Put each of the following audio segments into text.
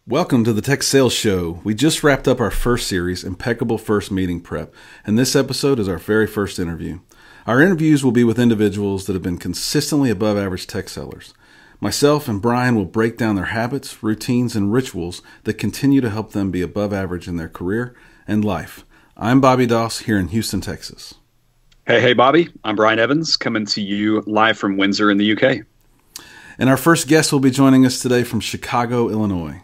Welcome to the Tech Sales Show. We just wrapped up our first series, Impeccable First Meeting Prep, and this episode is our very first interview. Our interviews will be with individuals that have been consistently above average tech sellers. Myself and Brian will break down their habits, routines, and rituals that continue to help them be above average in their career and life. I'm Bobby Doss here in Houston, Texas. Hey, Bobby. I'm Brian Evans, coming to you live from Windsor in the UK. And our first guest will be joining us today from Chicago, Illinois.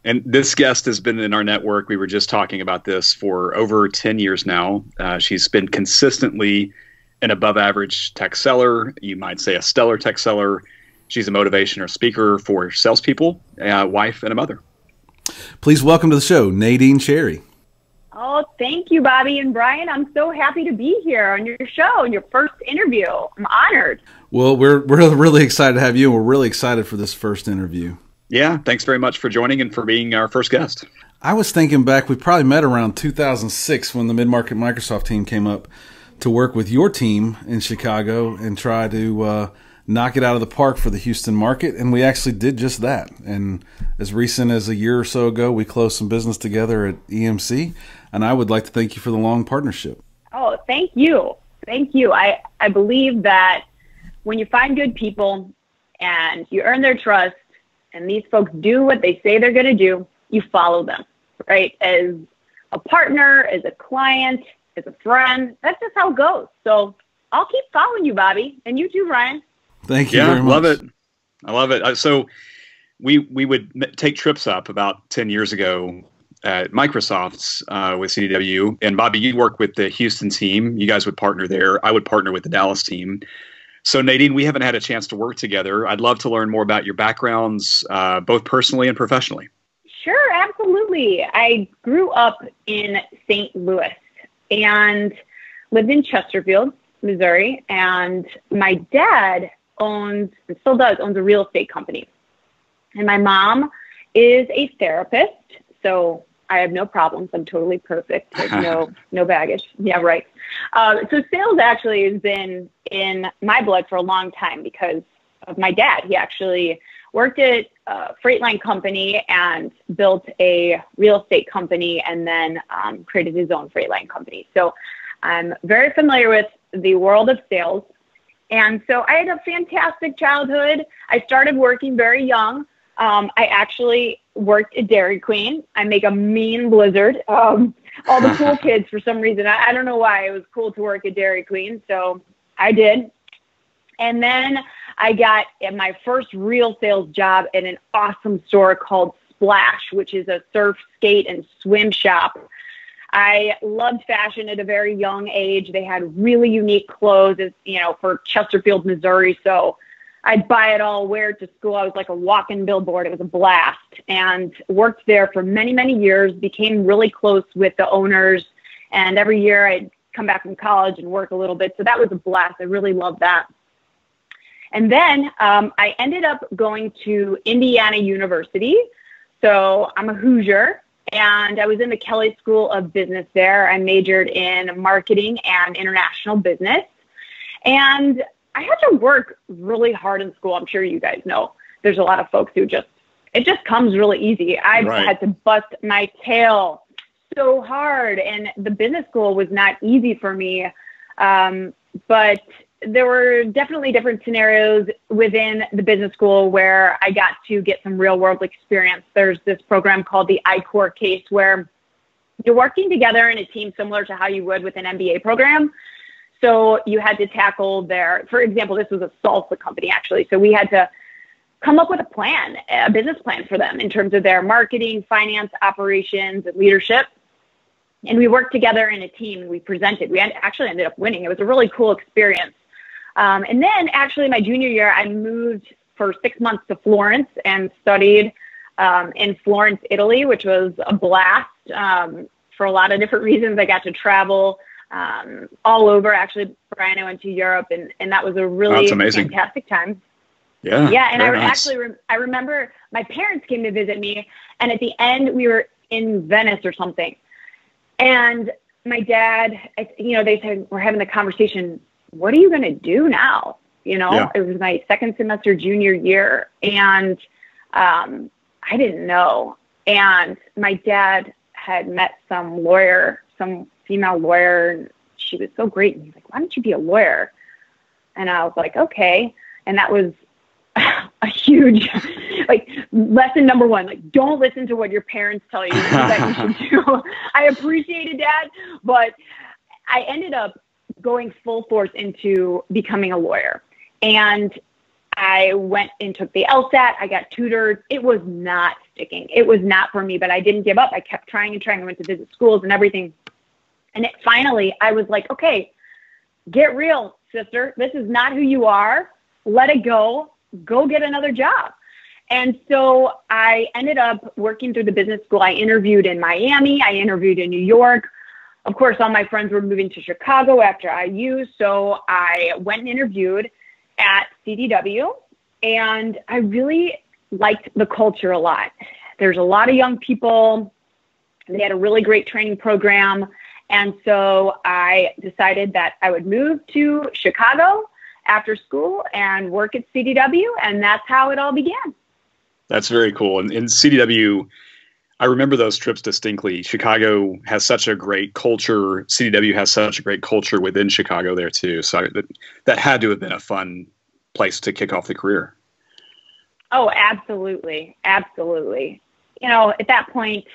And this guest has been in our network. We were just talking about this for over 10 years now. She's been consistently an above average tech seller. You might say a stellar tech seller. She's a motivational speaker for salespeople, a wife, and a mother. Please welcome to the show, Nadene Cherry. Oh, thank you, Bobby and Brian. I'm so happy to be here on your show and your first interview. I'm honored. Well, we're really excited to have you, and we're really excited for this first interview. Yeah, thanks very much for joining and for being our first guest. I was thinking back, we probably met around 2006 when the mid-market Microsoft team came up to work with your team in Chicago and try to knock it out of the park for the Houston market, and we actually did just that. And as recent as a year or so ago, we closed some business together at EMC, and I would like to thank you for the long partnership. Oh, thank you. Thank you. I believe that when you find good people and you earn their trust, and these folks do what they say they're going to do, you follow them, right? As a partner, as a client, as a friend, that's just how it goes. So I'll keep following you, Bobby, and you too, Ryan. Thank you very much. Love it. I love it. So we would take trips up about 10 years ago at Microsoft's with CDW. And Bobby, you'd work with the Houston team. You guys would partner there. I would partner with the Dallas team. So Nadene, we haven't had a chance to work together. I'd love to learn more about your backgrounds, both personally and professionally. Sure, absolutely. I grew up in St. Louis and lived in Chesterfield, Missouri. And my dad owns, and still does, owns a real estate company. And my mom is a therapist, so I have no problems. I'm totally perfect. There's no baggage. Yeah, right. So sales actually has been in my blood for a long time because of my dad. He actually worked at a freight line company and built a real estate company and then created his own freight line company. So I'm very familiar with the world of sales. And so I had a fantastic childhood. I started working very young. I actually worked at Dairy Queen. I make a mean blizzard. All the cool kids, for some reason, I don't know why, it was cool to work at Dairy Queen. So I did. And then I got my first real sales job at an awesome store called Splash, which is a surf, skate, and swim shop. I loved fashion at a very young age. They had really unique clothes, for Chesterfield, Missouri. So I'd buy it all, wear it to school. I was like a walking billboard. It was a blast, and worked there for many, many years, became really close with the owners. And every year I'd come back from college and work a little bit. So that was a blast. I really loved that. And then I ended up going to Indiana University. So I'm a Hoosier, and I was in the Kelley School of Business there. I majored in marketing and international business. And I had to work really hard in school. I'm sure you guys know there's a lot of folks who it just comes really easy. I've had to bust my tail so hard, and the business school was not easy for me. But there were definitely different scenarios within the business school where I got to get some real world experience. There's this program called the I-Core case where you're working together in a team similar to how you would with an MBA program. So you had to tackle for example, this was a salsa company actually. So we had to come up with a business plan for them in terms of their marketing, finance, operations, and leadership. And we worked together in a team and we presented. We actually ended up winning. It was a really cool experience. And then actually my junior year, I moved for 6 months to Florence and studied in Florence, Italy, which was a blast for a lot of different reasons. I got to travel all over. Actually, Brian, I went to Europe, and that was a really fantastic time. Yeah. Yeah. And nice. I remember my parents came to visit me, and at the end we were in Venice or something. And my dad, they said, we're having the conversation, what are you going to do now? It was my second semester junior year. And I didn't know. And my dad had met some lawyer, some female lawyer, and she was so great. And he's like, why don't you be a lawyer? And I was like, okay. And that was a huge, like, lesson number one, like, don't listen to what your parents tell you that you should do. I appreciated that, but I ended up going full force into becoming a lawyer. And I went and took the LSAT. I got tutored. It was not sticking. It was not for me, but I didn't give up. I kept trying and trying. I went to visit schools and everything. And finally, I was like, okay, get real, sister. This is not who you are. Let it go. Go get another job. And so I ended up working through the business school. I interviewed in Miami. I interviewed in New York. Of course, all my friends were moving to Chicago after IU. So I went and interviewed at CDW, and I really liked the culture a lot. There's a lot of young people. They had a really great training program. And so I decided that I would move to Chicago after school and work at CDW, and that's how it all began. That's very cool. And in CDW, I remember those trips distinctly. Chicago has such a great culture. CDW has such a great culture within Chicago there too. So that had to have been a fun place to kick off the career. Oh, absolutely. Absolutely. You know, at that point,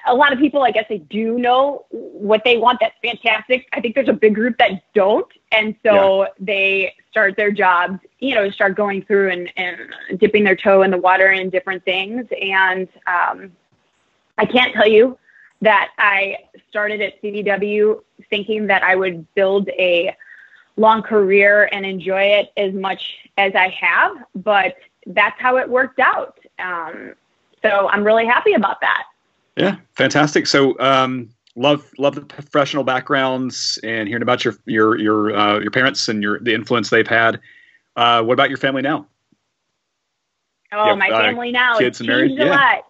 a lot of people, I guess, they do know what they want. That's fantastic. I think there's a big group that don't. And so they start their jobs, you know, start going through and dipping their toe in the water in different things. And I can't tell you that I started at CDW thinking that I would build a long career and enjoy it as much as I have, but that's how it worked out. So I'm really happy about that. Yeah, fantastic. So, love the professional backgrounds and hearing about your parents and the influence they've had. What about your family now? Oh, my family now, kids it's and married? Changed a lot.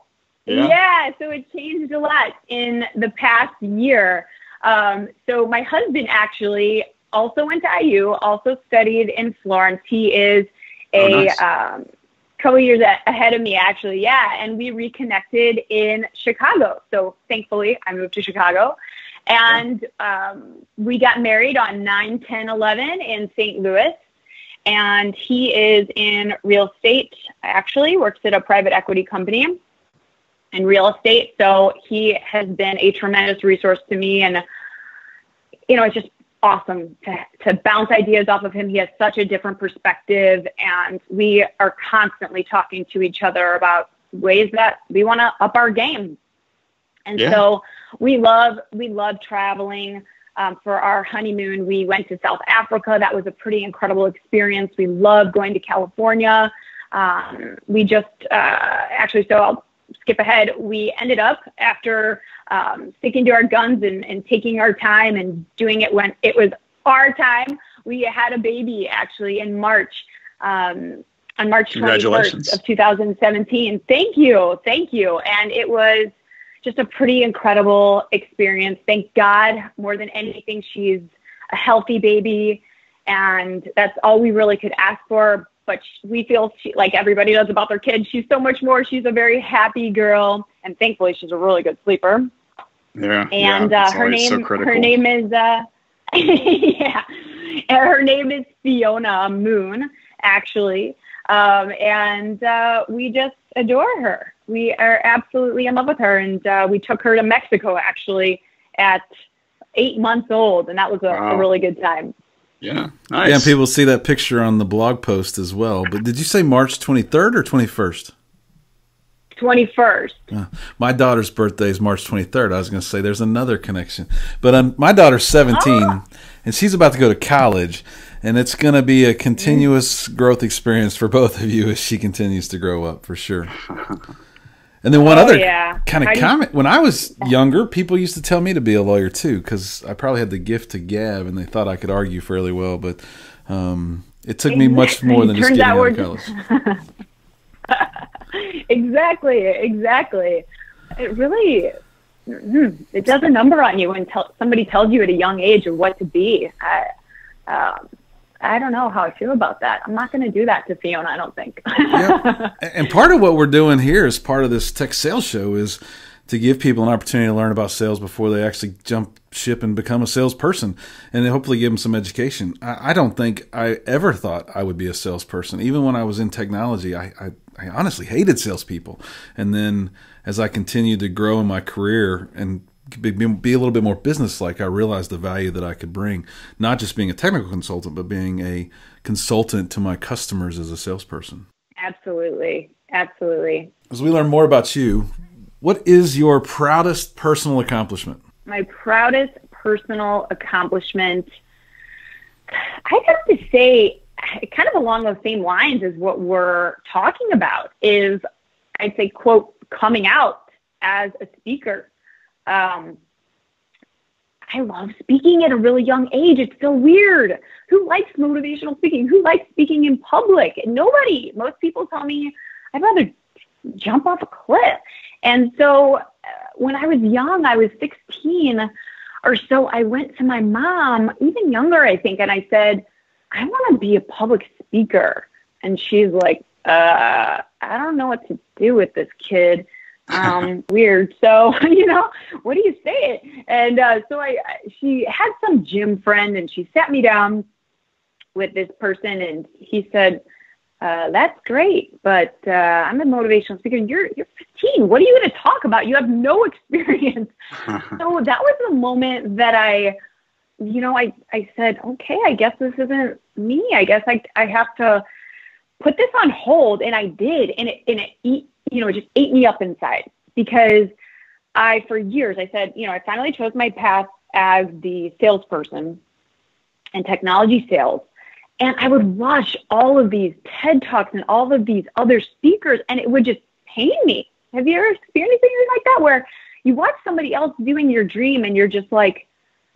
Yeah, so it changed a lot in the past year. So my husband actually also went to IU, also studied in Florence. He is a couple years ahead of me, actually. Yeah. And we reconnected in Chicago. So thankfully I moved to Chicago, and we got married on 9/10/11 in St. Louis. And he is in real estate, actually works at a private equity company in real estate. So he has been a tremendous resource to me. And, you know, it's just awesome to bounce ideas off of him. He has such a different perspective, and we are constantly talking to each other about ways that we want to up our game. And so we love traveling. For our honeymoon, we went to South Africa. That was a pretty incredible experience. We love going to California. We just actually, so I'll skip ahead. We ended up, after sticking to our guns and taking our time and doing it when it was our time, we had a baby actually in March, on March 21st of 2017. Thank you. And it was just a pretty incredible experience. Thank God, more than anything, she's a healthy baby, and that's all we really could ask for. But we feel like everybody does about their kids. She's so much more. She's a very happy girl, and thankfully, she's a really good sleeper. Yeah. And her name is her name is Fiona Moon, actually, and we just adore her. We are absolutely in love with her, and we took her to Mexico actually at 8 months old, and that was a really good time. Yeah, nice. Yeah, and people see that picture on the blog post as well. But did you say March 23rd or 21st? 21st. My daughter's birthday is March 23rd. I was going to say there's another connection. But my daughter's 17, and she's about to go to college, and it's going to be a continuous growth experience for both of you as she continues to grow up, for sure. And then one other kind of comment. When I was younger, people used to tell me to be a lawyer too, because I probably had the gift to gab, and they thought I could argue fairly well. But it took me much more than just getting out of college. Exactly. It really, it does a number on you when somebody tells you at a young age of what to be. I don't know how I feel about that. I'm not going to do that to Fiona, I don't think. Yep. And part of what we're doing here as part of this tech sales show is to give people an opportunity to learn about sales before they actually jump ship and become a salesperson, and then hopefully give them some education. I don't think I ever thought I would be a salesperson. Even when I was in technology, I honestly hated salespeople. And then as I continued to grow in my career and be a little bit more business-like, I realized the value that I could bring, not just being a technical consultant, but being a consultant to my customers as a salesperson. Absolutely. Absolutely. As we learn more about you, what is your proudest personal accomplishment? My proudest personal accomplishment, I have to say, kind of along those same lines as what we're talking about, is, I'd say, quote, coming out as a speaker. I love speaking at a really young age. It's so weird. Who likes motivational speaking? Who likes speaking in public? Nobody. Most people tell me I'd rather jump off a cliff. And so when I was young, I was 16 or so, I went to my mom, even younger, I think, and I said, I want to be a public speaker. And she's like, I don't know what to do with this kid. Weird. So, what do you say? And so she had some gym friend, and she sat me down with this person, and he said, that's great, but I'm a motivational speaker. You're 15. What are you going to talk about? You have no experience. So that was the moment that I said, okay, I guess this isn't me. I guess I have to put this on hold. And I did. And it just ate me up inside, because for years, I said, I finally chose my path as the salesperson and technology sales. And I would watch all of these TED Talks and all of these other speakers, and it would just pain me. Have you ever experienced anything like that, where you watch somebody else doing your dream and you're just like,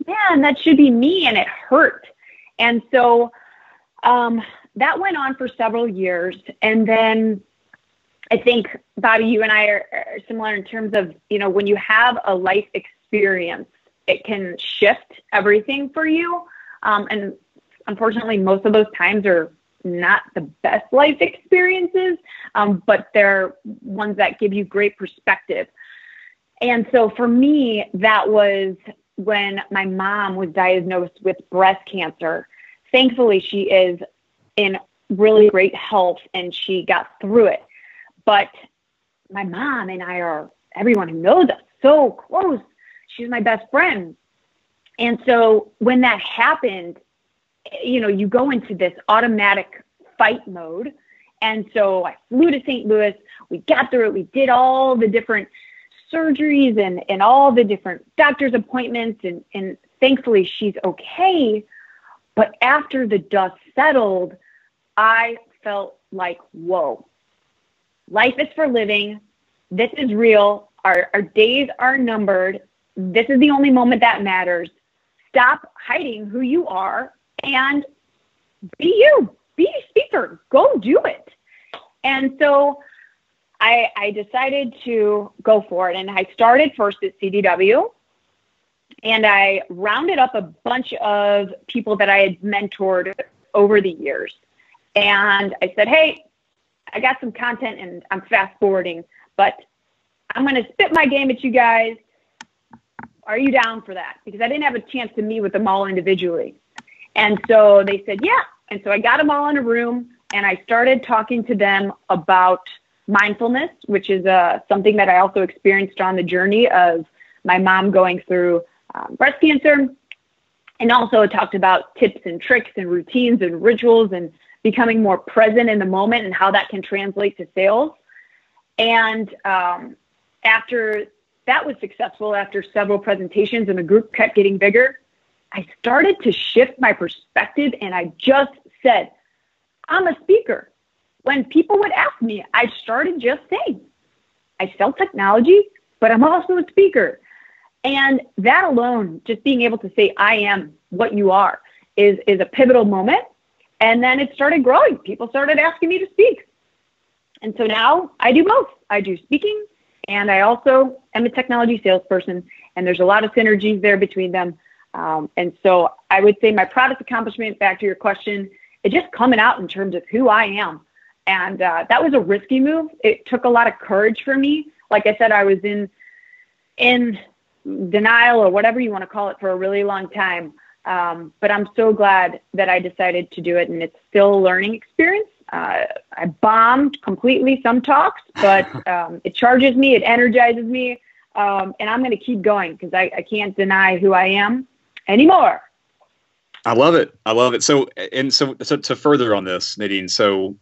man, that should be me, and it hurt. And so that went on for several years. And then I think, Bobby, you and I are similar in terms of, when you have a life experience, it can shift everything for you. And unfortunately, most of those times are not the best life experiences, but they're ones that give you great perspective. And so for me, that was when my mom was diagnosed with breast cancer. Thankfully, she is in really great health, and she got through it. But my mom and I are, everyone who knows us, so close. She's my best friend. And so when that happened, you go into this automatic fight mode. And so I flew to St. Louis. We got through it. We did all the different surgeries and all the different doctor's appointments. And thankfully, she's okay. But after the dust settled, I felt like, whoa, life is for living. This is real. Our days are numbered. This is the only moment that matters. Stop hiding who you are and be you. Be a speaker. Go do it. And so I decided to go for it. And I started first at CDW. And I rounded up a bunch of people that I had mentored over the years. And I said, hey, I got some content and I'm fast forwarding, but I'm going to spit my game at you guys. Are you down for that? Because I didn't have a chance to meet with them all individually. And so they said, yeah. And so I got them all in a room, and I started talking to them about mindfulness, which is something that I also experienced on the journey of my mom going through breast cancer. And also talked about tips and tricks and routines and rituals and becoming more present in the moment and how that can translate to sales. And after that was successful, after several presentations and the group kept getting bigger, I started to shift my perspective, and I just said, I'm a speaker. When people would ask me, I started just saying, I sell technology, but I'm also a speaker. And that alone, just being able to say, I am what you are, is a pivotal moment. And then it started growing. People started asking me to speak. And so now I do both. I do speaking, and I also am a technology salesperson. And there's a lot of synergies there between them. And so I would say my proudest accomplishment, back to your question, is just coming out in terms of who I am. And that was a risky move. It took a lot of courage for me. Like I said, I was in denial, or whatever you want to call it, for a really long time. But I'm so glad that I decided to do it, and it's still a learning experience. I bombed completely some talks, but it charges me, it energizes me, and I'm going to keep going because I can't deny who I am anymore. I love it. I love it. So to further on this, Nadene, so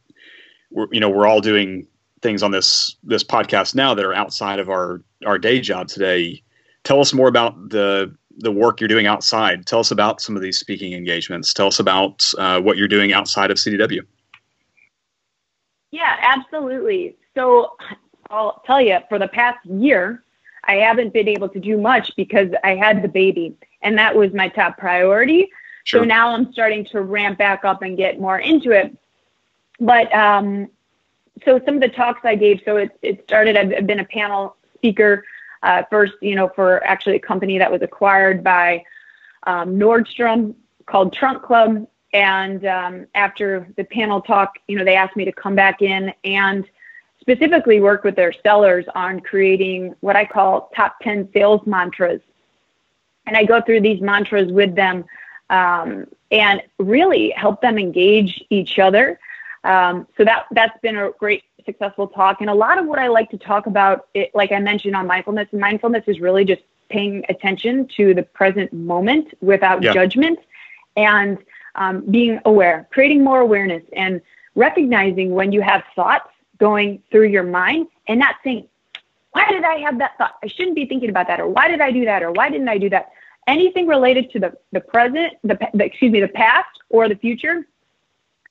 we're all doing things on this podcast now that are outside of our day job today. Tell us more about the work you're doing outside. Tell us about some of these speaking engagements. Tell us about what you're doing outside of CDW. Yeah, absolutely. So I'll tell you, for the past year, I haven't been able to do much because I had the baby, and that was my top priority. Sure. So now I'm starting to ramp back up and get more into it. But so some of the talks I gave, so it started, I've been a panel speaker first, for actually a company that was acquired by Nordstrom called Trunk Club. And after the panel talk, they asked me to come back in and specifically work with their sellers on creating what I call top 10 sales mantras. And I go through these mantras with them and really help them engage each other. So that's been a great, successful talk. And a lot of what I like to talk about, like I mentioned on mindfulness, and mindfulness is really just paying attention to the present moment without judgment, and being aware, creating more awareness, and recognizing when you have thoughts going through your mind and not saying, why did I have that thought? I shouldn't be thinking about that. Or why did I do that? Or why didn't I do that? Anything related to the present, the past or the future,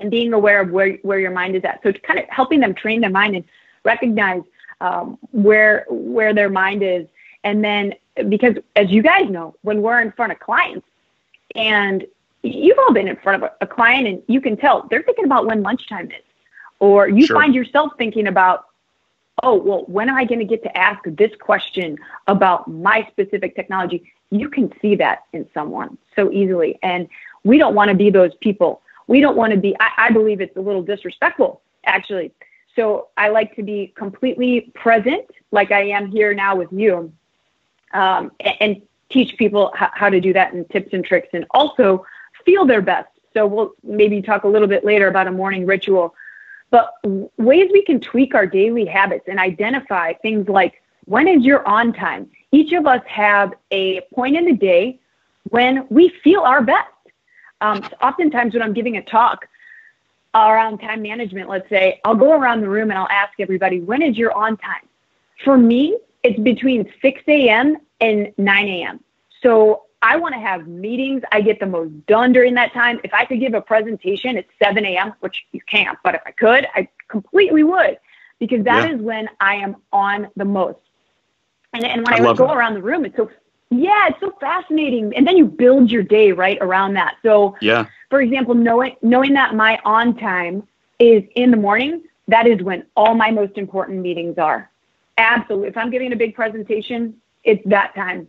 and being aware of where your mind is at. So it's kind of helping them train their mind and recognize where their mind is. And then, because as you guys know, when we're in front of clients, and you've all been in front of a client, and you can tell they're thinking about when lunchtime is, or you find yourself thinking about, oh, well, when am I going to get to ask this question about my specific technology? You can see that in someone so easily. And we don't want to be those people. We don't want to be, I believe it's a little disrespectful, actually. So I like to be completely present, like I am here now with you, and teach people how to do that, and tips and tricks, and also feel their best. So we'll maybe talk a little bit later about a morning ritual, but ways we can tweak our daily habits and identify things like, when is your on time? Each of us have a point in the day when we feel our best. Oftentimes when I'm giving a talk around time management, let's say, I'll go around the room and I'll ask everybody, when is your on time? For me, it's between 6 a.m. and 9 a.m. So I want to have meetings. I get the most done during that time. If I could give a presentation at 7 a.m., which you can't, but if I could, I completely would, because that is when I am on the most. And when I go around the room, it's so fascinating. And then you build your day right around that. So, for example, knowing that my on time is in the morning, that is when all my most important meetings are. Absolutely. If I'm giving a big presentation, it's that time.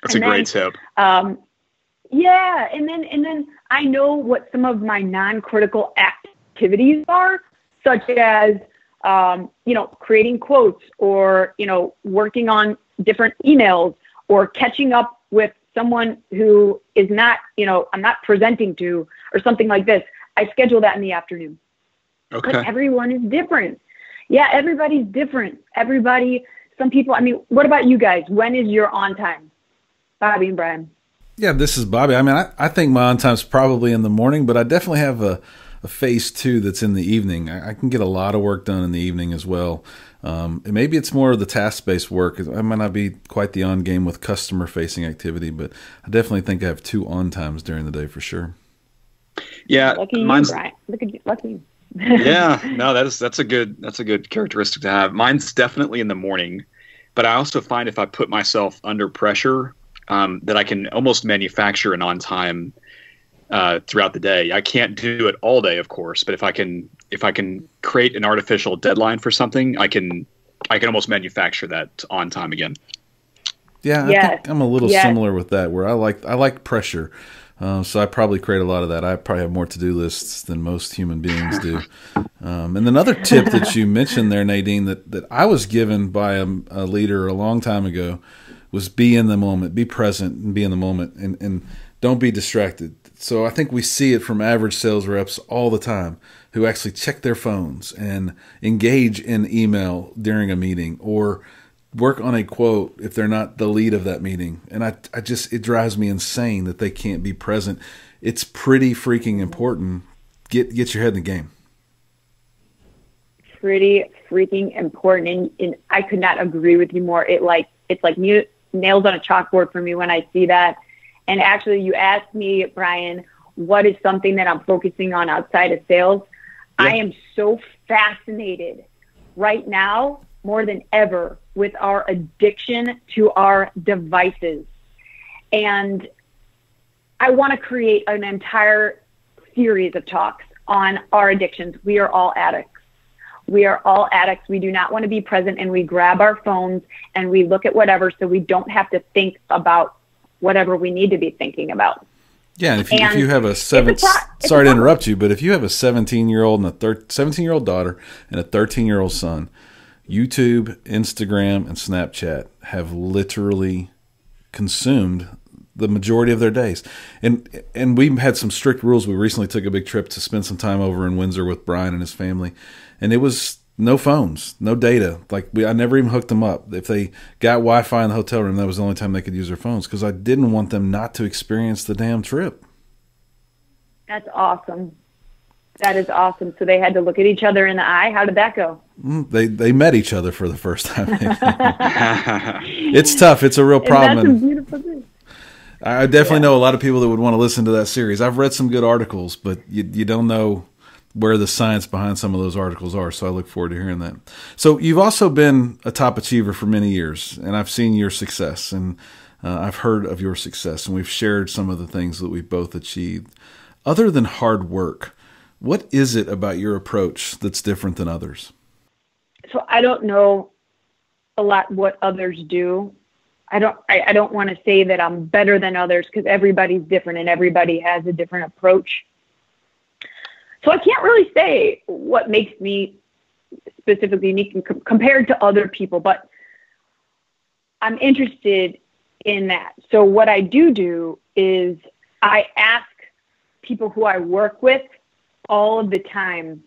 That's a great tip. And then I know what some of my non-critical activities are, such as, creating quotes, or, working on different emails, or catching up with someone who is not, I'm not presenting to, or something like this. I schedule that in the afternoon. Okay. But everyone is different. Yeah, everybody's different. Some people, what about you guys? When is your on time? Bobby and Brian. Yeah, this is Bobby. I think my on time's probably in the morning, but I definitely have a phase two that's in the evening. I can get a lot of work done in the evening as well. And maybe it's more of the task-based work. I might not be quite the on game with customer-facing activity, but I definitely think I have two on times during the day for sure. Yeah, lucky mine's you, Brian. Look at you, lucky. Yeah, no, that's a good characteristic to have. Mine's definitely in the morning, but I also find if I put myself under pressure, that I can almost manufacture an on time throughout the day. I can't do it all day, of course, but if I can create an artificial deadline for something, I can almost manufacture that on time again. Yeah, I think I'm a little similar with that, where I like pressure. So I probably create a lot of that. I probably have more to-do lists than most human beings do. And another tip that you mentioned there, Nadene, that I was given by a leader a long time ago was be in the moment, be present and be in the moment, and don't be distracted. So I think we see it from average sales reps all the time who actually check their phones and engage in email during a meeting or work on a quote if they're not the lead of that meeting. And it drives me insane that they can't be present. It's pretty freaking important. Get your head in the game. Pretty freaking important. And I could not agree with you more. It's like nails on a chalkboard for me when I see that. And actually, you asked me, Brian, what is something that I'm focusing on outside of sales? Yeah. I am so fascinated right now, more than ever, with our addiction to our devices. And I want to create an entire series of talks on our addictions. We are all addicts. We are all addicts. We do not want to be present, and we grab our phones and we look at whatever so we don't have to think about whatever we need to be thinking about. Yeah, if you have a sorry to interrupt you, but if you have a 17-year-old and a 17-year-old daughter and a 13-year-old son, YouTube, Instagram, and Snapchat have literally consumed the majority of their days. And we've had some strict rules. We recently took a big trip to spend some time over in Windsor with Brian and his family, and it was no phones, no data. I never even hooked them up. If they got Wi-Fi in the hotel room, that was the only time they could use their phones because I didn't want them not to experience the damn trip. That's awesome. That is awesome. So they had to look at each other in the eye. How did that go? They met each other for the first time. It's tough. It's a real problem. And that's a beautiful thing. I definitely know a lot of people that would want to listen to that series. I've read some good articles, but you don't know where the science behind some of those articles are. So I look forward to hearing that. So you've also been a top achiever for many years, and I've seen your success, and I've heard of your success, and we've shared some of the things that we've both achieved. Other than hard work, what is it about your approach that's different than others? So I don't know a lot what others do. I don't want to say that I'm better than others because everybody's different and everybody has a different approach. So I can't really say what makes me specifically unique compared to other people, but I'm interested in that. So what I do is I ask people who I work with all of the time,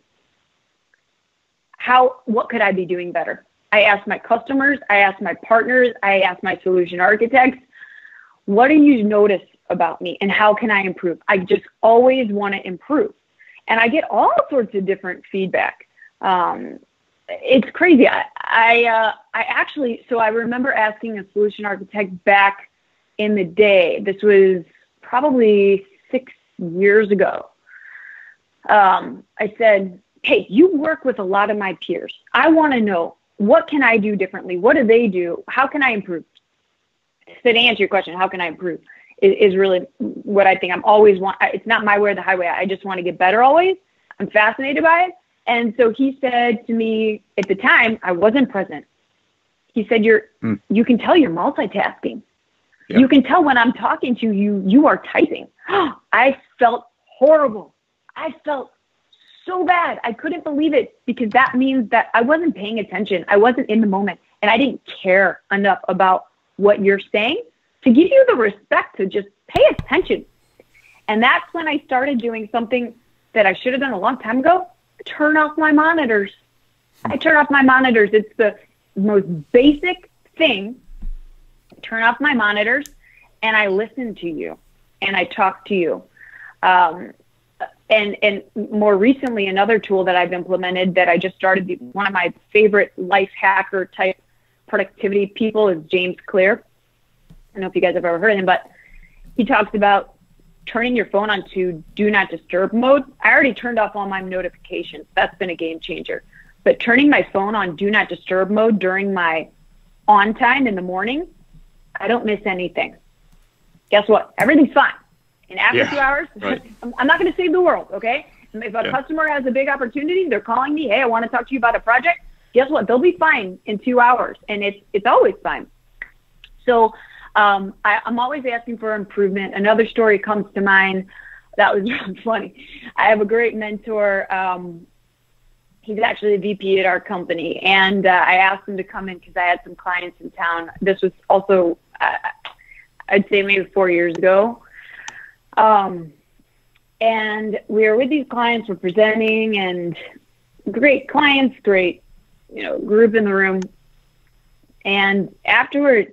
what could I be doing better? I ask my customers, I ask my partners, I ask my solution architects, what do you notice about me and how can I improve? I just always want to improve. And I get all sorts of different feedback. It's crazy. I remember asking a solution architect back in the day. This was probably 6 years ago. I said, hey, you work with a lot of my peers. I want to know, what can I do differently? What do they do? How can I improve? So to answer your question, how can I improve is really what I think. It's not my way or the highway. I just want to get better always. I'm fascinated by it. And so he said to me at the time, I wasn't present. He said, you can tell you're multitasking. Yep. You can tell when I'm talking to you, you are typing. I felt horrible. I felt so bad. I couldn't believe it because that means that I wasn't paying attention. I wasn't in the moment and I didn't care enough about what you're saying to give you the respect to just pay attention. And that's when I started doing something that I should have done a long time ago. Turn off my monitors. I turn off my monitors. It's the most basic thing. Turn off my monitors and I listen to you and I talk to you. And more recently, another tool that I've implemented that I just started, one of my favorite life hacker type productivity people is James Clear. I don't know if you guys have ever heard of him, but he talks about turning your phone on to do not disturb mode. I already turned off all my notifications. That's been a game changer. But turning my phone on do not disturb mode during my on time in the morning, I don't miss anything. Guess what? Everything's fine. And after 2 hours, right. I'm not going to save the world, okay? If a customer has a big opportunity, they're calling me, hey, I want to talk to you about a project. Guess what? They'll be fine in 2 hours, and it's always fine. So I'm always asking for improvement. Another story comes to mind that was really funny. I have a great mentor. He's actually a VP at our company, and I asked him to come in because I had some clients in town. This was also, I'd say maybe 4 years ago. And we were with these clients, we're presenting, and great clients, great, group in the room. And afterwards,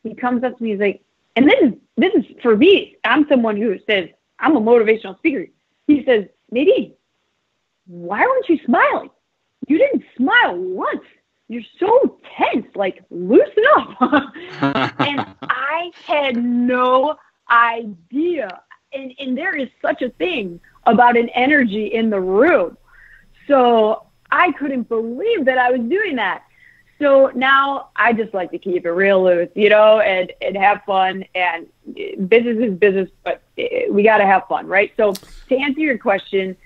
he comes up to me, he's like, and this is for me. I'm someone who says, I'm a motivational speaker. He says, Nadene, why weren't you smiling? You didn't smile once. You're so tense, like loosen up. And I had no idea. And there is such a thing about an energy in the room. So I couldn't believe that I was doing that. So now I just like to keep it real loose, and have fun. And business is business, but we got to have fun, right? So to answer your question,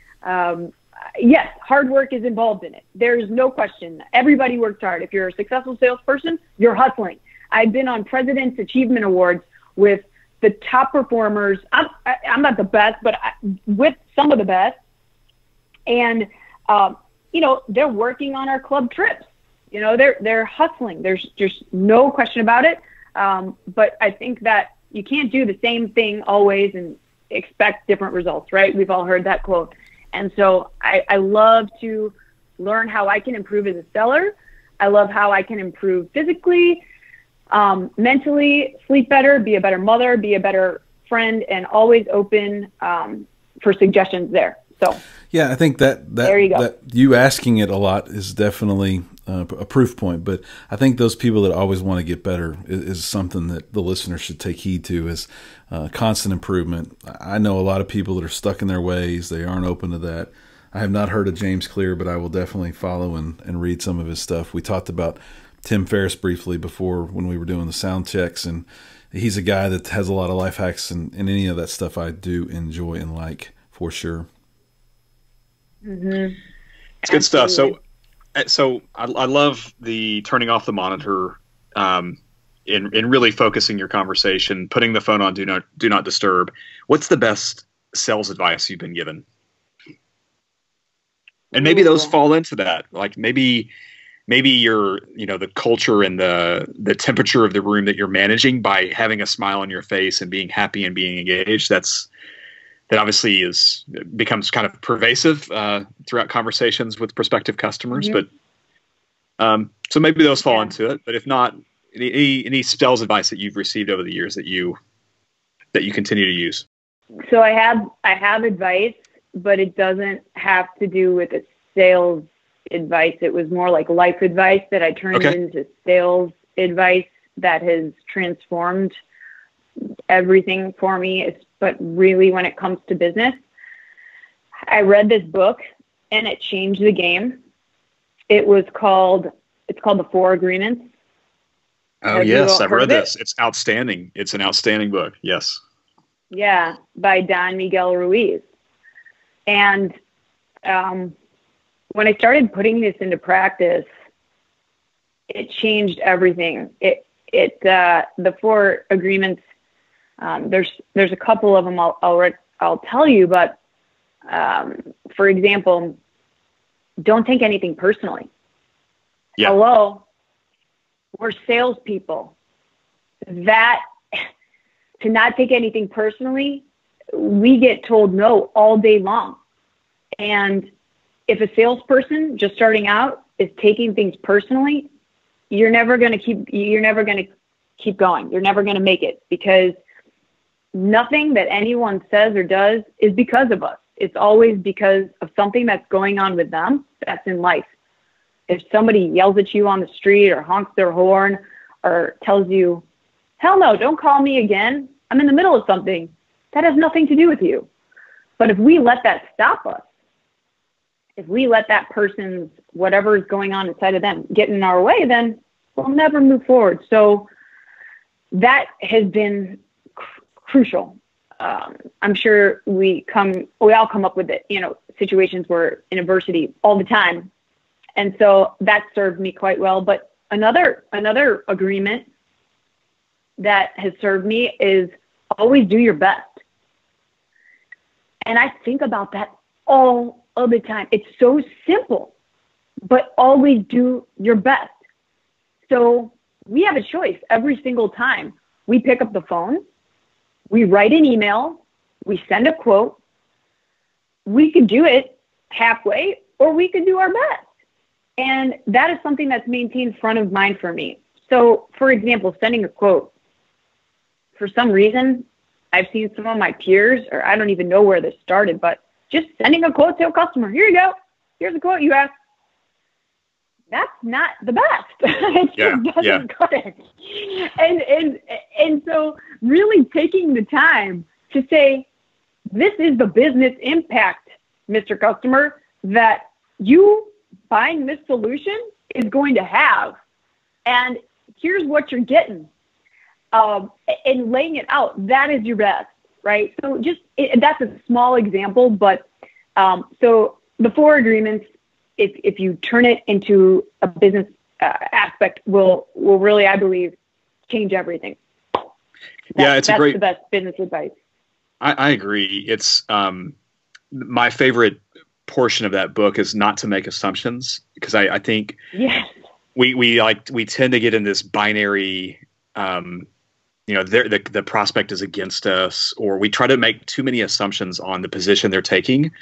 yes, hard work is involved in it. There's no question. Everybody works hard. If you're a successful salesperson, you're hustling. I've been on President's Achievement Awards with the top performers. I'm not the best, but with some of the best. And, they're working on our club trips. They're hustling. There's just no question about it. But I think that you can't do the same thing always and expect different results, right? We've all heard that quote. And so I love to learn how I can improve as a seller. I love how I can improve physically, mentally, sleep better, be a better mother, be a better friend, and always open for suggestions there. So yeah, I think that there you go. That you asking it a lot is definitely a proof point. But I think those people that always want to get better is something that the listener should take heed to, is constant improvement. I know a lot of people that are stuck in their ways. They aren't open to that. I have not heard of James Clear, but I will definitely follow and read some of his stuff. We talked about Tim Ferriss briefly before when we were doing the sound checks, and he's a guy that has a lot of life hacks, and any of that stuff I do enjoy and like for sure. Mm-hmm. It's good stuff. So I love the turning off the monitor, in really focusing your conversation, putting the phone on do not disturb. What's the best sales advice you've been given? And maybe those fall into that. Like maybe you're, the culture and the temperature of the room that you're managing by having a smile on your face and being happy and being engaged. That obviously becomes kind of pervasive throughout conversations with prospective customers. Mm-hmm. But so maybe those fall into it. But if not, any sales advice that you've received over the years that you continue to use? So I have advice, but it doesn't have to do with a sales advice. It was more like life advice that I turned into sales advice that has transformed everything for me. But really, when it comes to business, I read this book and it changed the game. It's called The Four Agreements. Oh, yes, I've read this. It's outstanding. It's an outstanding book. Yes. Yeah, by Don Miguel Ruiz. And when I started putting this into practice, it changed everything. The Four Agreements. There's a couple of them I'll tell you, but for example, don't take anything personally. Yeah. Hello, we're salespeople. That to not take anything personally, we get told no all day long. And if a salesperson just starting out is taking things personally, you're never going to keep going. You're never going to make it, because nothing that anyone says or does is because of us. It's always because of something that's going on with them that's in life. If somebody yells at you on the street or honks their horn or tells you, hell no, don't call me again, I'm in the middle of something, that has nothing to do with you. But if we let that stop us, if we let that person's whatever is going on inside of them get in our way, then we'll never move forward. So that has been crucial. I'm sure we all come up with it, situations where in adversity all the time. And so that served me quite well. But another agreement that has served me is always do your best. And I think about that all of the time. It's so simple, but always do your best. So we have a choice every single time we pick up the phone, we write an email, we send a quote. We could do it halfway, or we could do our best. And that is something that's maintained front of mind for me. So, for example, sending a quote. For some reason, I've seen some of my peers, or I don't even know where this started, but just sending a quote to a customer. Here you go. Here's a quote you have. That's not the best. It just doesn't cut it. And so really taking the time to say, this is the business impact, Mr. Customer, that you buying this solution is going to have. And here's what you're getting. And laying it out, that is your best, right? So that's a small example, but so the 4 agreements, if you turn it into a business aspect, will really, I believe, change everything. That's the best business advice. I agree. It's my favorite portion of that book is not to make assumptions, because I think we tend to get in this binary. The prospect is against us, or we try to make too many assumptions on the position they're taking,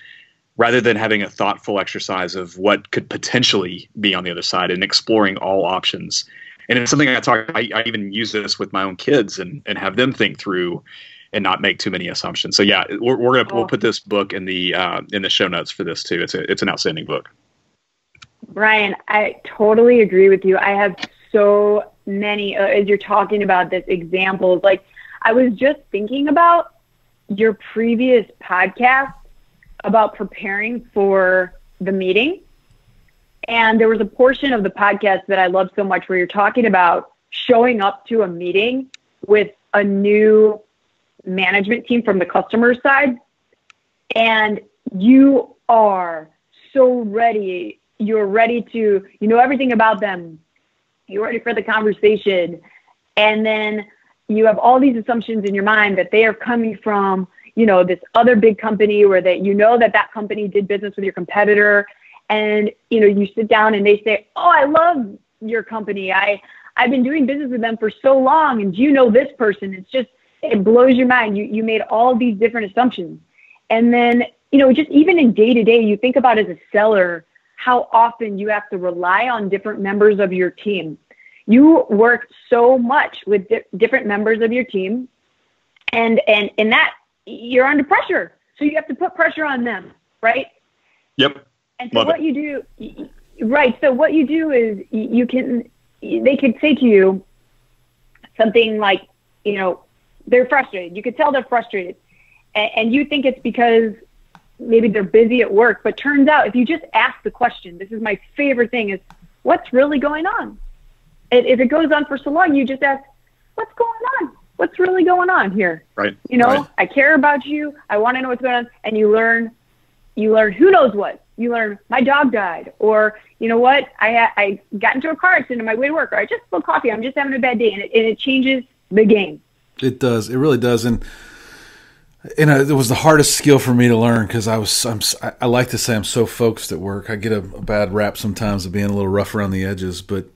rather than having a thoughtful exercise of what could potentially be on the other side and exploring all options. And it's something I even use this with my own kids and have them think through and not make too many assumptions. So yeah, we'll put this book in the show notes for this too. It's an outstanding book. Brian, I totally agree with you. I have so many, as you're talking about this, examples. Like, I was just thinking about your previous podcast about preparing for the meeting. And there was a portion of the podcast that I loved so much where you're talking about showing up to a meeting with a new management team from the customer side. And you are so ready. You're ready to, you know everything about them. You're ready for the conversation. And then you have all these assumptions in your mind that they are coming from, this other big company, where that company did business with your competitor. And, you sit down and they say, oh, I love your company. I've been doing business with them for so long. And do you know this person? It blows your mind. You made all these different assumptions. And then, just even in day to day, you think about as a seller, how often you have to rely on different members of your team. You work so much with different members of your team, and that you're under pressure. So you have to put pressure on them, right? Yep. And so what you do, right? So what you do is they could say to you something like, they're frustrated. You could tell they're frustrated, and you think it's because maybe they're busy at work, but turns out if you just ask the question, this is my favorite thing, is what's really going on? And if it goes on for so long, you just ask, what's going on? What's really going on here? Right. Right. I care about you. I want to know what's going on. And you learn who knows what. You learn my dog died, or you know what? I got into a car accident on my way to work, or I just spilled coffee. I'm just having a bad day. And it changes the game. It does. It really does. And it was the hardest skill for me to learn, because I like to say I'm so focused at work. I get a bad rap sometimes of being a little rough around the edges, but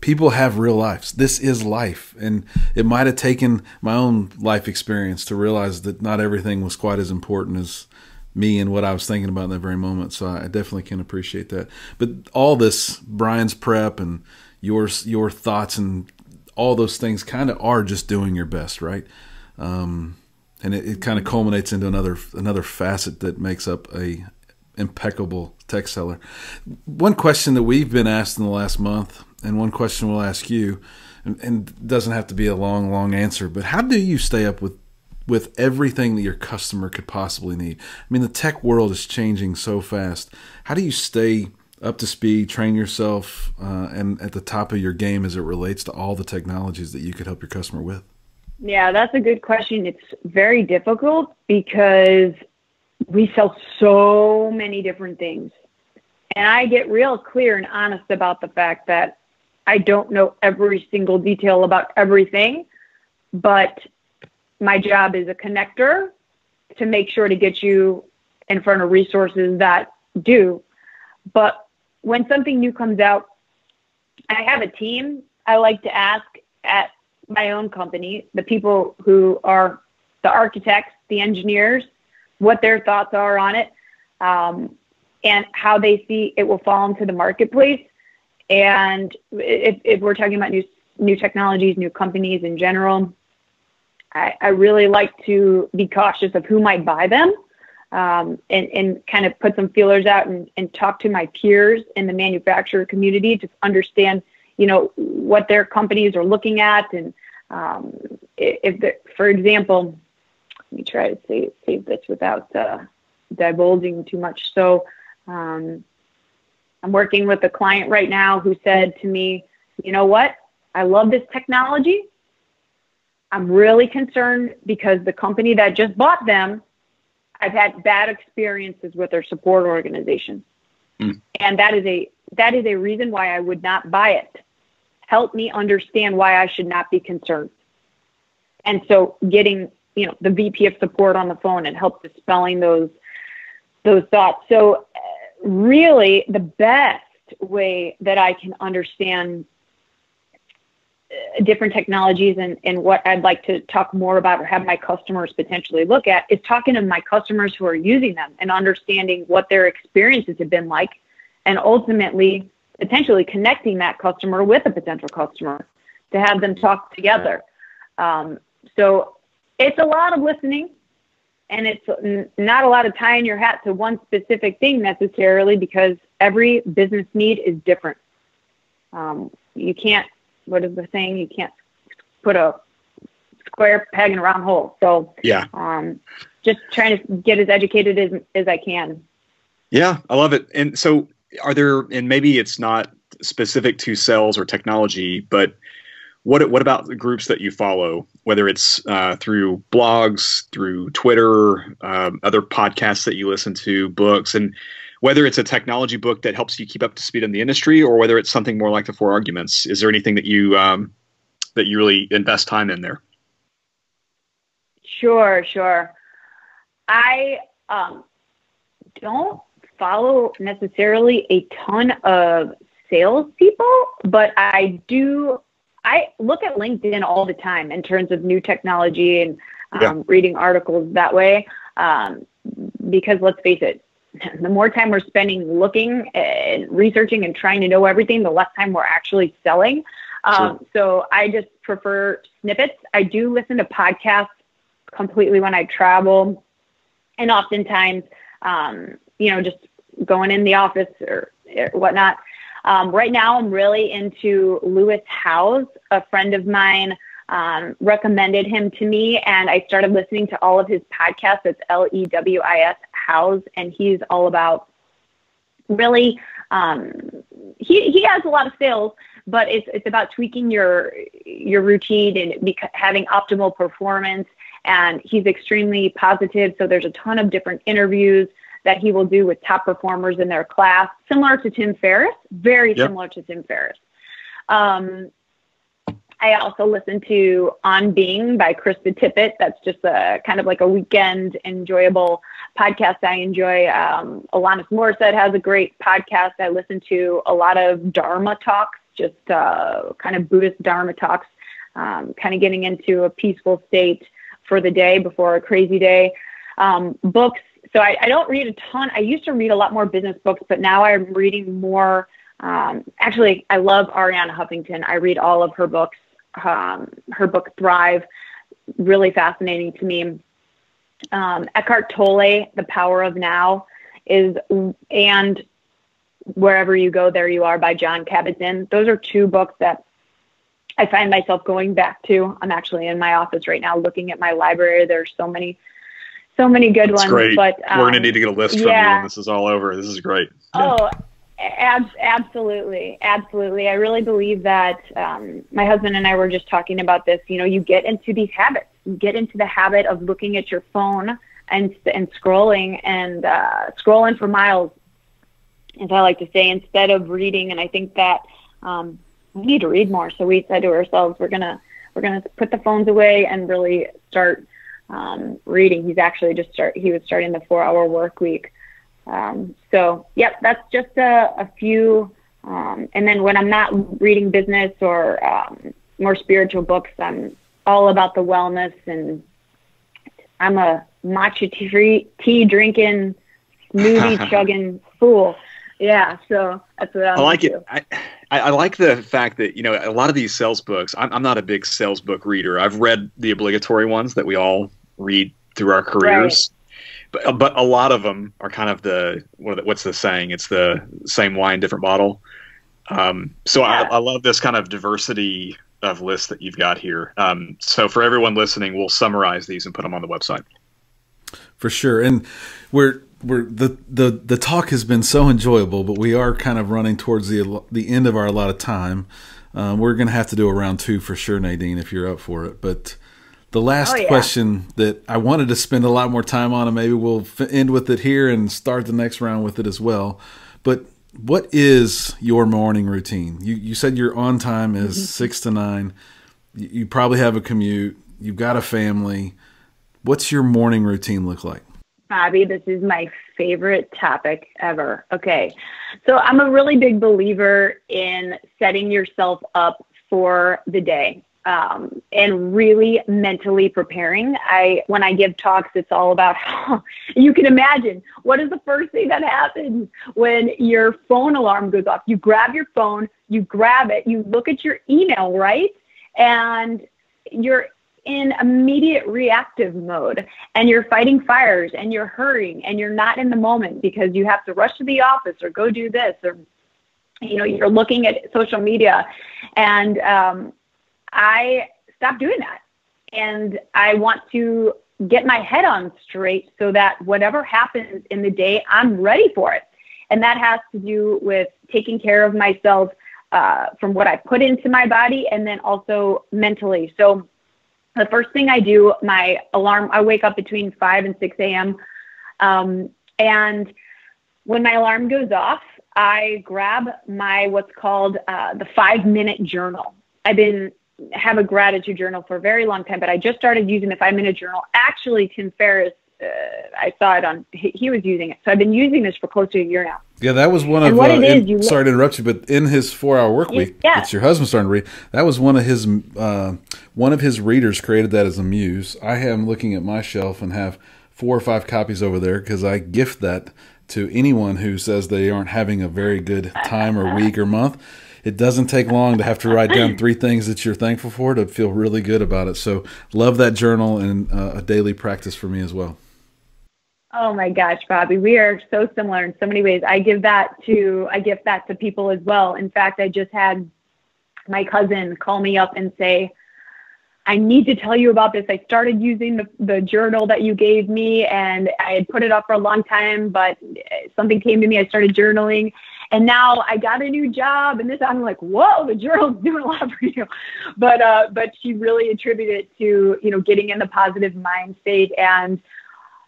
people have real lives. This is life. And it might have taken my own life experience to realize that not everything was quite as important as me and what I was thinking about in that very moment. So I definitely can appreciate that. But all this, Brian's prep and your thoughts and all those things kind of are just doing your best, right? And it kind of culminates into another facet that makes up a impeccable tech seller. One question that we've been asked in the last month, and one question we'll ask you, and it doesn't have to be a long answer, but how do you stay up with everything that your customer could possibly need? I mean, the tech world is changing so fast. How do you stay up to speed, train yourself, and at the top of your game as it relates to all the technologies that you could help your customer with? Yeah, that's a good question. It's very difficult because we sell so many different things. And I get real clear and honest about the fact that I don't know every single detail about everything, but my job is a connector to make sure to get you in front of resources that do. But when something new comes out, I have a team. I like to ask at my own company, the people who are the architects, the engineers, what their thoughts are on it, and how they see it will fall into the marketplace. And if we're talking about new technologies, new companies in general, I really like to be cautious of who might buy them, and kind of put some feelers out and talk to my peers in the manufacturer community to understand, what their companies are looking at. And for example, let me try to save this without divulging too much. So I'm working with a client right now who said to me, you know what? I love this technology. I'm really concerned because the company that just bought them, I've had bad experiences with their support organization. And that is a reason why I would not buy it. Help me understand why I should not be concerned. And so getting, the VP of support on the phone and help dispelling those thoughts. So really the best way that I can understand different technologies and what I'd like to talk more about or have my customers potentially look at is talking to my customers who are using them and understanding what their experiences have been like, and ultimately potentially connecting that customer with a potential customer to have them talk together. So it's a lot of listening, and it's not a lot of tying your hat to one specific thing necessarily, because every business need is different. You can't, what is the saying? You can't put a square peg in a round hole. So yeah, just trying to get as educated as I can. Yeah, I love it. And so are there, and maybe it's not specific to sales or technology, but what about the groups that you follow, whether it's through blogs, through Twitter, other podcasts that you listen to, books, and whether it's a technology book that helps you keep up to speed in the industry, or whether it's something more like the 4 Arguments? Is there anything that you really invest time in there? Sure. I don't follow necessarily a ton of salespeople, but I look at LinkedIn all the time in terms of new technology and reading articles that way. Because let's face it, the more time we're spending looking and researching and trying to know everything, the less time we're actually selling. Sure. So I just prefer snippets. I do listen to podcasts completely when I travel, and oftentimes, just going in the office or whatnot. Right now, I'm really into Lewis Howes. A friend of mine recommended him to me, and I started listening to all of his podcasts. It's Lewis Howes, and he's all about really. He has a lot of sales, but it's about tweaking your routine and having optimal performance. And he's extremely positive. So there's a ton of different interviews that he will do with top performers in their class, similar to Tim Ferriss, very similar to Tim Ferriss. I also listen to On Being by Krista Tippett. That's just a kind of like a weekend enjoyable podcast I enjoy. Alanis Morissette has a great podcast. I listen to a lot of Dharma talks, just kind of Buddhist Dharma talks, kind of getting into a peaceful state for the day before a crazy day. Books. So I don't read a ton. I used to read a lot more business books, but now I'm reading more. Actually, I love Arianna Huffington. I read all of her books. Her book Thrive, really fascinating to me. Eckhart Tolle, The Power of Now, and Wherever You Go, There You Are by John Kabat-Zinn. Those are 2 books that I find myself going back to. I'm actually in my office right now looking at my library. There's so many good ones. Great. But we're going to need to get a list from you when this is all over. This is great. Oh, absolutely. I really believe that my husband and I were just talking about this. You get into these habits. You get into the habit of looking at your phone and scrolling and scrolling for miles, as I like to say, instead of reading. And I think that we need to read more. So we said to ourselves, we're gonna we're going to put the phones away and really start reading. He was starting the 4-hour work week. So, yep, that's just a few. And then when I'm not reading business or more spiritual books, I'm all about the wellness, and I'm a matcha tea drinking, smoothie chugging fool. Yeah, so that's what I'm I like into. it. I like the fact that, you know, a lot of these sales books, I'm not a big sales book reader. I've read the obligatory ones that we all read through our careers. Right. But a lot of them are kind of what's the saying? It's the same wine, different bottle. So yeah. I love this kind of diversity of lists that you've got here. So for everyone listening, we'll summarize these and put them on the website. For sure. And the talk has been so enjoyable, but we are kind of running towards the end of our allotted time. We're going to have to do a round 2 for sure, Nadene, if you're up for it. But the last question that I wanted to spend a lot more time on, and maybe we'll end with it here and start the next round with it as well. But what is your morning routine? You said your on time is 6 to 9. You probably have a commute. You've got a family. What's your morning routine look like? Bobby, this is my favorite topic ever. Okay. So I'm a really big believer in setting yourself up for the day, and really mentally preparing. When I give talks, it's all about how you can imagine what is the first thing that happens when your phone alarm goes off. You grab your phone, you grab it, you look at your email, right? And you're in immediate reactive mode, and you're fighting fires, and you're hurrying, and you're not in the moment because you have to rush to the office or go do this, or, you know, you're looking at social media. And I stopped doing that. And I want to get my head on straight so that whatever happens in the day, I'm ready for it. And that has to do with taking care of myself from what I put into my body, and then also mentally. So the first thing I do, my alarm, I wake up between 5 and 6 a.m. And when my alarm goes off, I grab my what's called the 5-minute journal. Have a gratitude journal for a very long time, but I just started using the 5-minute journal. Actually, Tim Ferriss, I saw it he was using it. So I've been using this for close to a year now. Yeah, that was one of sorry to interrupt you, but in his 4-hour work week, it's your husband starting to read. That was one of his readers created that as a muse. I am looking at my shelf and have 4 or 5 copies over there because I gift that to anyone who says they aren't having a very good time or week or month. It doesn't take long to have to write down 3 things that you're thankful for to feel really good about it. So love that journal, and a daily practice for me as well. Oh my gosh, Bobby, we are so similar in so many ways. I gift that to people as well. In fact, I just had my cousin call me up and say, I need to tell you about this. I started using the journal that you gave me, and I had put it up for a long time, but something came to me. I started journaling, and now I got a new job, and I'm like, whoa, the journal's doing a lot for you. But she really attributed it to, you know, getting in the positive mind state. And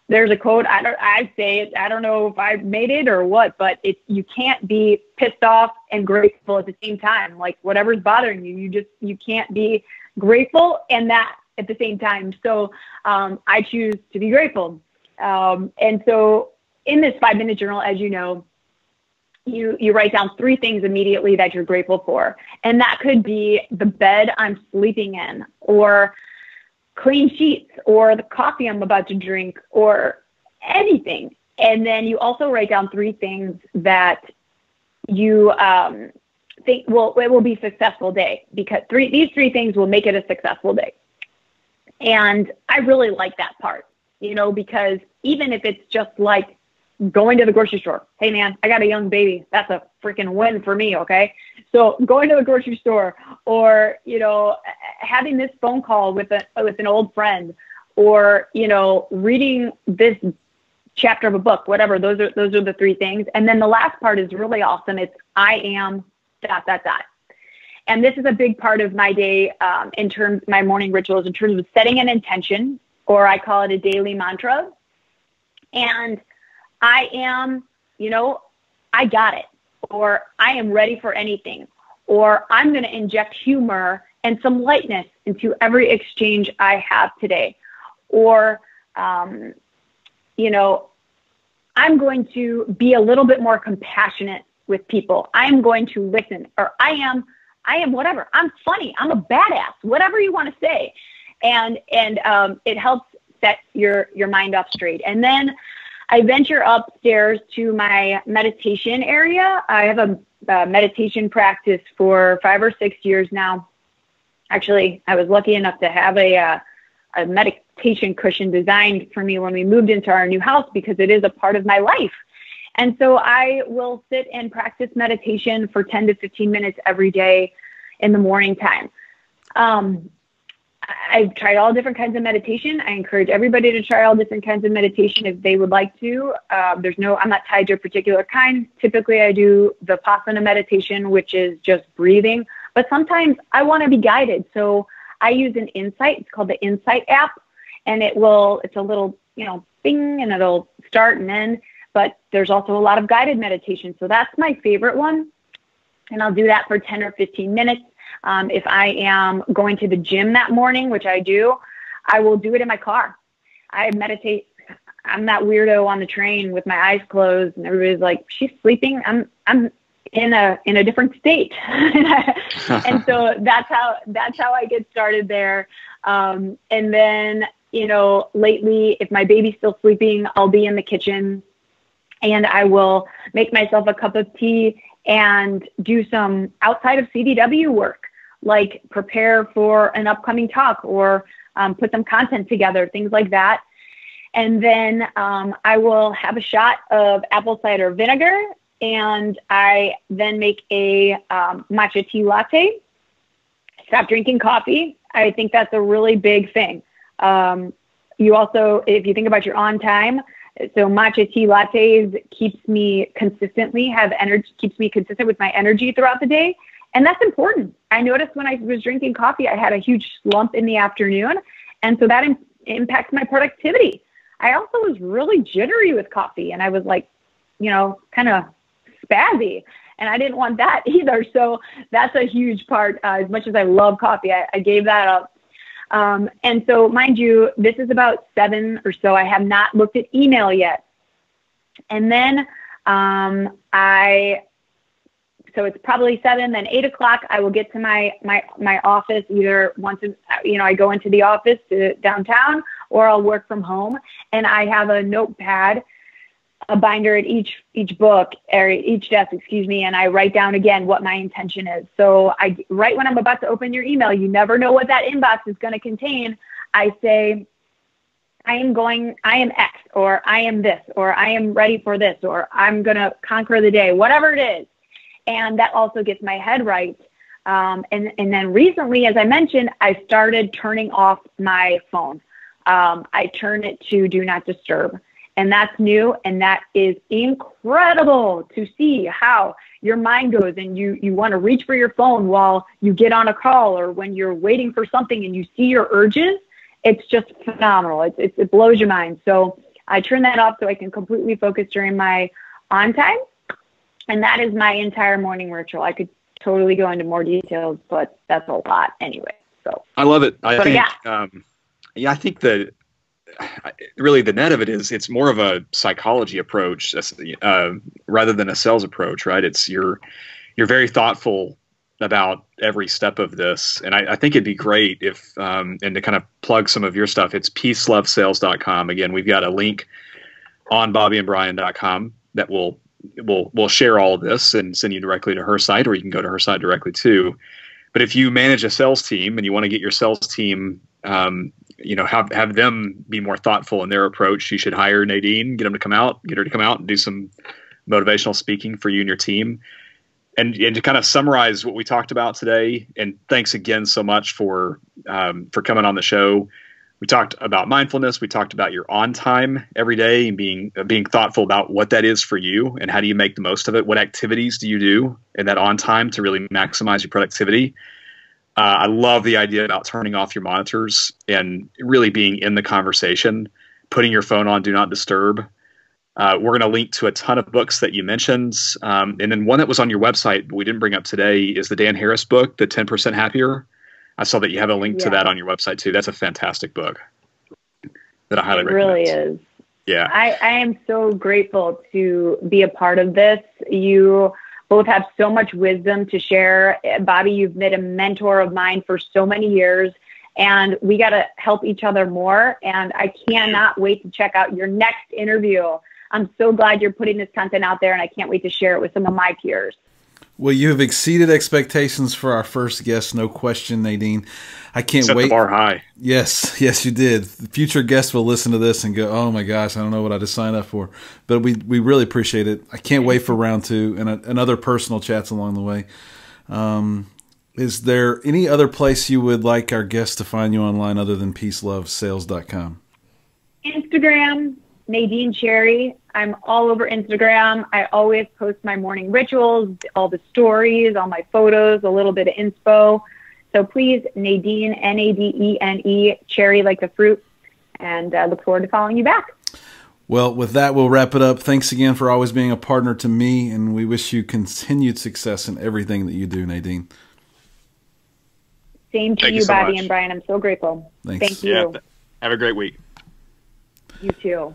there's a quote, I say it, I don't know if I made it or what, but you can't be pissed off and grateful at the same time. Like, whatever's bothering you, you can't be grateful and that at the same time. So I choose to be grateful. And so in this 5-minute journal, as you know, you write down 3 things immediately that you're grateful for. And that could be the bed I'm sleeping in, or clean sheets, or the coffee I'm about to drink, or anything. And then you also write down 3 things that you think it will be a successful day, because these 3 things will make it a successful day. And I really like that part, you know, because even if it's just like going to the grocery store, hey man, I got a young baby, that's a freaking win for me. Okay. So going to the grocery store, or, you know, having this phone call with an old friend, or, you know, reading this chapter of a book, whatever, those are the 3 things. And then the last part is really awesome. It's I am ... And this is a big part of my day, my morning rituals, in terms of setting an intention, or I call it a daily mantra. And I am, you know, I got it, or I am ready for anything, or I'm going to inject humor and some lightness into every exchange I have today. Or, I'm going to be a little bit more compassionate with people. I'm going to listen, or I am whatever. I'm funny. I'm a badass, whatever you want to say. And it helps set your mind up straight. And then I venture upstairs to my meditation area. I have a meditation practice for 5 or 6 years now. Actually, I was lucky enough to have a meditation cushion designed for me when we moved into our new house, because it is a part of my life. And so I will sit and practice meditation for 10 to 15 minutes every day in the morning time. I've tried all different kinds of meditation. I encourage everybody to try all different kinds of meditation if they would like to. I'm not tied to a particular kind. Typically, I do the Vipassana meditation, which is just breathing. But sometimes I want to be guided. So I use an Insight. It's called the Insight app. And it's a little, bing, and it'll start and end. But there's also a lot of guided meditation. So that's my favorite one. And I'll do that for 10 or 15 minutes. If I am going to the gym that morning, which I do, I will do it in my car. I meditate. I'm that weirdo on the train with my eyes closed, and everybody's like, "She's sleeping." I'm in a different state, and so that's how I get started there. And then lately, if my baby's still sleeping, I'll be in the kitchen, and I will make myself a cup of tea and do some outside of CDW work, like prepare for an upcoming talk or put some content together, things like that. And then I will have a shot of apple cider vinegar, and I then make a matcha tea latte. Stop drinking coffee. I think that's a really big thing. You also, if you think about your on time, so matcha tea lattes keeps me consistent with my energy throughout the day. And that's important. I noticed when I was drinking coffee, I had a huge slump in the afternoon. And so that impacts my productivity. I also was really jittery with coffee, and I was like, kind of spazzy, and I didn't want that either. So that's a huge part. As much as I love coffee, I gave that up. And so, mind you, this is about 7 or so. I have not looked at email yet. And then so it's probably 7, then 8 o'clock, I will get to my office, either once, I go into the office to downtown, or I'll work from home. And I have a notepad, a binder at each book, or each desk, and I write down again what my intention is. So right when I'm about to open your email, you never know what that inbox is going to contain. I say, I am X, or I am this, or I am ready for this, or I'm going to conquer the day, whatever it is. And that also gets my head right. And then recently, as I mentioned, I started turning off my phone. I turn it to do not disturb. And that's new, and that is incredible to see how your mind goes, and you want to reach for your phone while you get on a call, or when you're waiting for something and you see your urges. It's just phenomenal. It blows your mind. So I turn that off so I can completely focus during my on time. And that is my entire morning ritual. I could totally go into more details, but that's a lot anyway. So I love it. I think that really the net of it is it's more of a psychology approach rather than a sales approach, right? It's you're very thoughtful about every step of this. And I think it'd be great if, and to kind of plug some of your stuff, it's peacelovesales.com. Again, we've got a link on bobbyandbrian.com that will share all of this and send you directly to her site, or you can go to her site directly too. But if you manage a sales team and you want to get your sales team, have them be more thoughtful in their approach, you should hire Nadene, get her to come out and do some motivational speaking for you and your team. And to kind of summarize what we talked about today, and thanks again so much for coming on the show. We talked about mindfulness. We talked about your on time every day and being thoughtful about what that is for you and how do you make the most of it. What activities do you do in that on time to really maximize your productivity? I love the idea about turning off your monitors and really being in the conversation, putting your phone on do not disturb. We're going to link to a ton of books that you mentioned. And then one that was on your website but we didn't bring up today is the Dan Harris book, The 10% Happier. I saw that you have a link to that on your website too. That's a fantastic book that I highly recommend. It really is. Yeah. I am so grateful to be a part of this. You both have so much wisdom to share. Bobby, you've been a mentor of mine for so many years, and we got to help each other more. And I cannot wait to check out your next interview. I'm so glad you're putting this content out there, and I can't wait to share it with some of my peers. Well, you have exceeded expectations for our first guest, no question, Nadene. I can't wait. Set the bar high. Yes, you did. The future guests will listen to this and go, "Oh my gosh, I don't know what I just signed up for." But we really appreciate it. I can't wait for round 2 and other personal chats along the way. Is there any other place you would like our guests to find you online other than peacelovesales.com? Instagram, Nadene Cherry. I'm all over Instagram. I always post my morning rituals, all the stories, all my photos, a little bit of inspo. So please, Nadene, Nadene, Cherry like the fruit, and look forward to following you back. Well, with that, we'll wrap it up. Thanks again for always being a partner to me, and we wish you continued success in everything that you do, Nadene. Same to you, Bobby and Brian. I'm so grateful. Thanks. Thank you. Yeah, have a great week. You too.